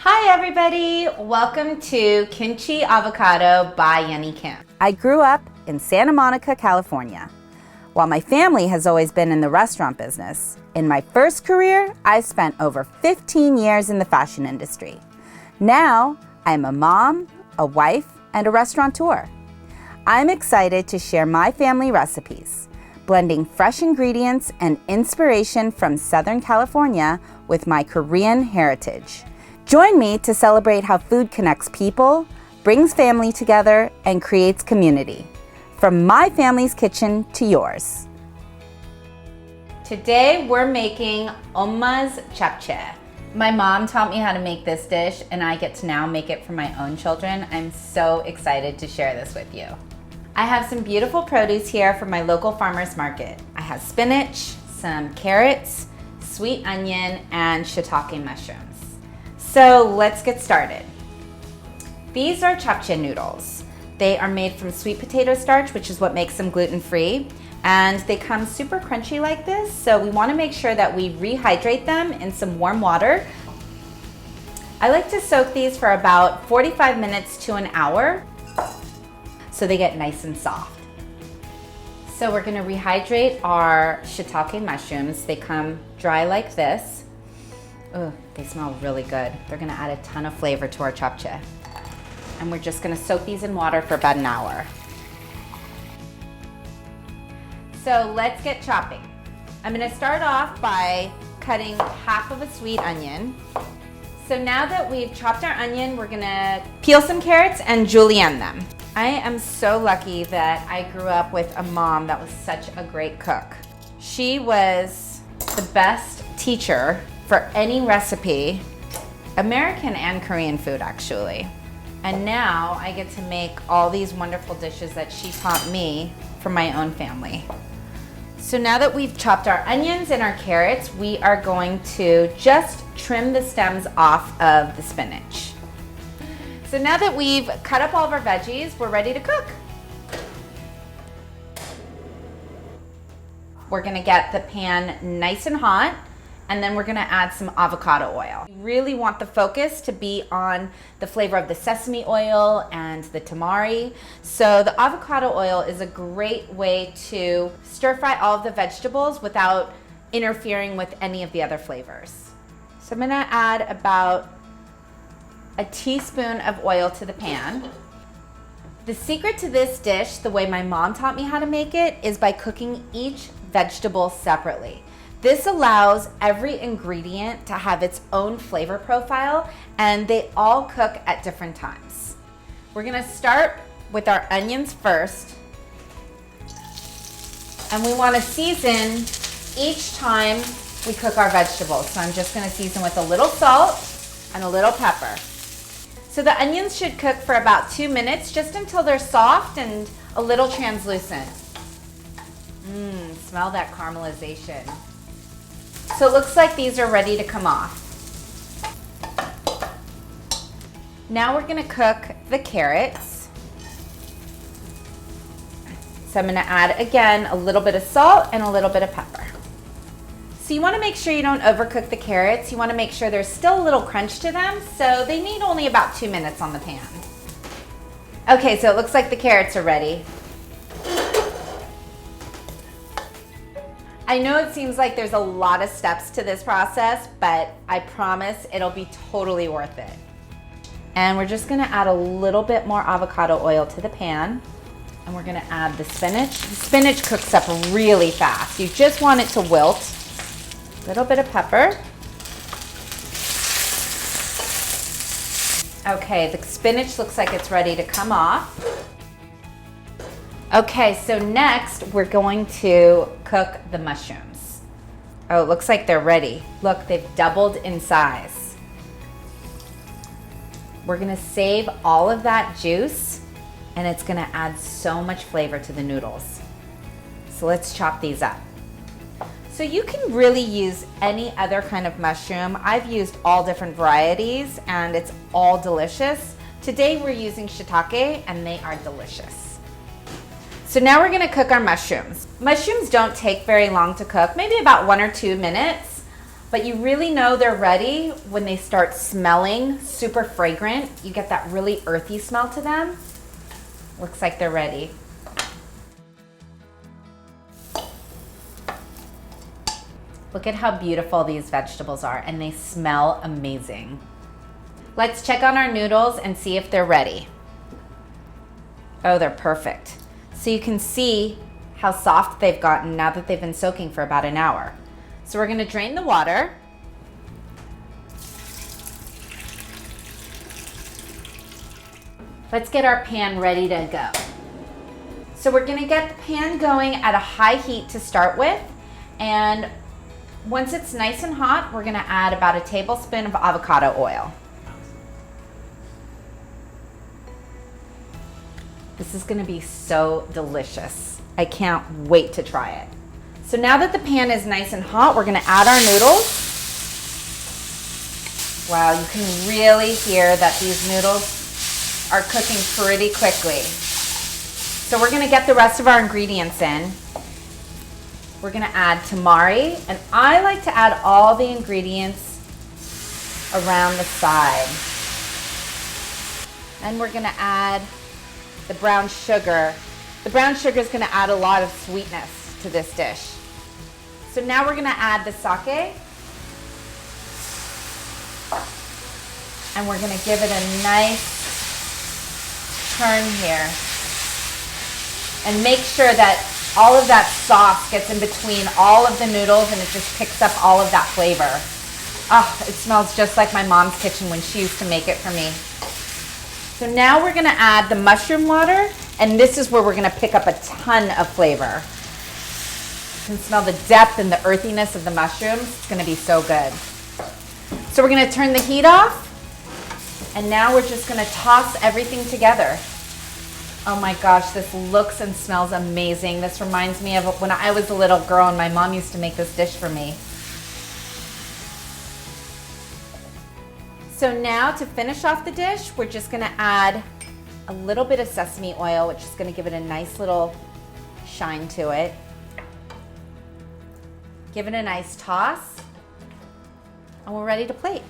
Hi everybody, welcome to Kimchi Avocado by Yunnie. I grew up in Santa Monica, California. While my family has always been in the restaurant business, in my first career, I spent over 15 years in the fashion industry. Now, I'm a mom, a wife, and a restaurateur. I'm excited to share my family recipes, blending fresh ingredients and inspiration from Southern California with my Korean heritage. Join me to celebrate how food connects people, brings family together, and creates community. From my family's kitchen to yours. Today we're making Omma's Japchae. My mom taught me how to make this dish and I get to now make it for my own children. I'm so excited to share this with you. I have some beautiful produce here from my local farmer's market. I have spinach, some carrots, sweet onion, and shiitake mushrooms. So let's get started. These are Japchae noodles. They are made from sweet potato starch, which is what makes them gluten-free. And they come super crunchy like this, so we want to make sure that we rehydrate them in some warm water. I like to soak these for about 45 minutes to an hour so they get nice and soft. So we're going to rehydrate our shiitake mushrooms. They come dry like this. Ooh, they smell really good. They're going to add a ton of flavor to our japchae. And we're just going to soak these in water for about an hour. So let's get chopping. I'm going to start off by cutting half of a sweet onion. So now that we've chopped our onion, we're going to peel some carrots and julienne them. I am so lucky that I grew up with a mom that was such a great cook. She was the best teacher for any recipe, American and Korean food actually. And now I get to make all these wonderful dishes that she taught me for my own family. So now that we've chopped our onions and our carrots, we are going to just trim the stems off of the spinach. So now that we've cut up all of our veggies, we're ready to cook. We're gonna get the pan nice and hot, and then we're gonna add some avocado oil. You really want the focus to be on the flavor of the sesame oil and the tamari. So the avocado oil is a great way to stir fry all of the vegetables without interfering with any of the other flavors. So I'm gonna add about a teaspoon of oil to the pan. The secret to this dish, the way my mom taught me how to make it, is by cooking each vegetable separately. This allows every ingredient to have its own flavor profile, and they all cook at different times. We're gonna start with our onions first, and we wanna season each time we cook our vegetables. So I'm just gonna season with a little salt and a little pepper. So the onions should cook for about 2 minutes, just until they're soft and a little translucent. Smell that caramelization. So it looks like these are ready to come off. Now we're gonna cook the carrots. So I'm gonna add, again, a little bit of salt and a little bit of pepper. So you wanna make sure you don't overcook the carrots. You wanna make sure there's still a little crunch to them, so they need only about 2 minutes on the pan. Okay, so it looks like the carrots are ready. I know it seems like there's a lot of steps to this process, but I promise it'll be totally worth it. And we're just gonna add a little bit more avocado oil to the pan, and we're gonna add the spinach. The spinach cooks up really fast. You just want it to wilt. A little bit of pepper. Okay, the spinach looks like it's ready to come off. Okay, so next we're going to cook the mushrooms. Oh, it looks like they're ready. Look, they've doubled in size. We're gonna save all of that juice, and it's gonna add so much flavor to the noodles. So let's chop these up. So you can really use any other kind of mushroom. I've used all different varieties, and it's all delicious. Today we're using shiitake, and they are delicious. So now we're gonna cook our mushrooms. Mushrooms don't take very long to cook, maybe about 1 or 2 minutes. But you really know they're ready when they start smelling super fragrant. You get that really earthy smell to them. Looks like they're ready. Look at how beautiful these vegetables are, and they smell amazing. Let's check on our noodles and see if they're ready. Oh, they're perfect. So you can see how soft they've gotten now that they've been soaking for about an hour. So we're gonna drain the water. Let's get our pan ready to go. So we're gonna get the pan going at a high heat to start with, and once it's nice and hot, we're gonna add about a tablespoon of avocado oil. This is gonna be so delicious. I can't wait to try it. So now that the pan is nice and hot, we're gonna add our noodles. Wow, you can really hear that these noodles are cooking pretty quickly. So we're gonna get the rest of our ingredients in. We're gonna add tamari, and I like to add all the ingredients around the side. And we're gonna add the brown sugar. The brown sugar is gonna add a lot of sweetness to this dish. So now we're gonna add the sake, and we're gonna give it a nice turn here. And make sure that all of that sauce gets in between all of the noodles and it just picks up all of that flavor. Oh, it smells just like my mom's kitchen when she used to make it for me. So now we're gonna add the mushroom water, and this is where we're gonna pick up a ton of flavor. You can smell the depth and the earthiness of the mushrooms. It's gonna be so good. So we're gonna turn the heat off, and now we're just gonna toss everything together. Oh my gosh, this looks and smells amazing. This reminds me of when I was a little girl and my mom used to make this dish for me. So now to finish off the dish, we're just gonna add a little bit of sesame oil, which is gonna give it a nice little shine to it. Give it a nice toss, and we're ready to plate.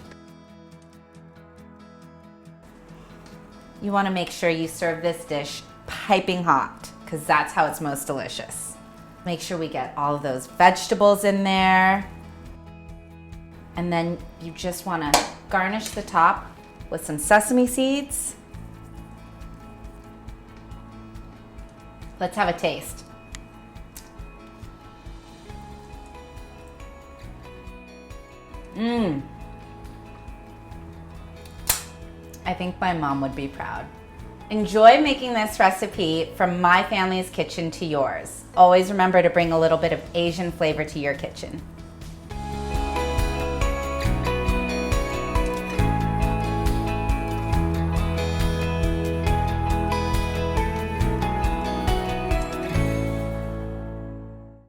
You wanna make sure you serve this dish piping hot, because that's how it's most delicious. Make sure we get all of those vegetables in there. And then you just wanna garnish the top with some sesame seeds. Let's have a taste. I think my mom would be proud. Enjoy making this recipe from my family's kitchen to yours. Always remember to bring a little bit of Asian flavor to your kitchen.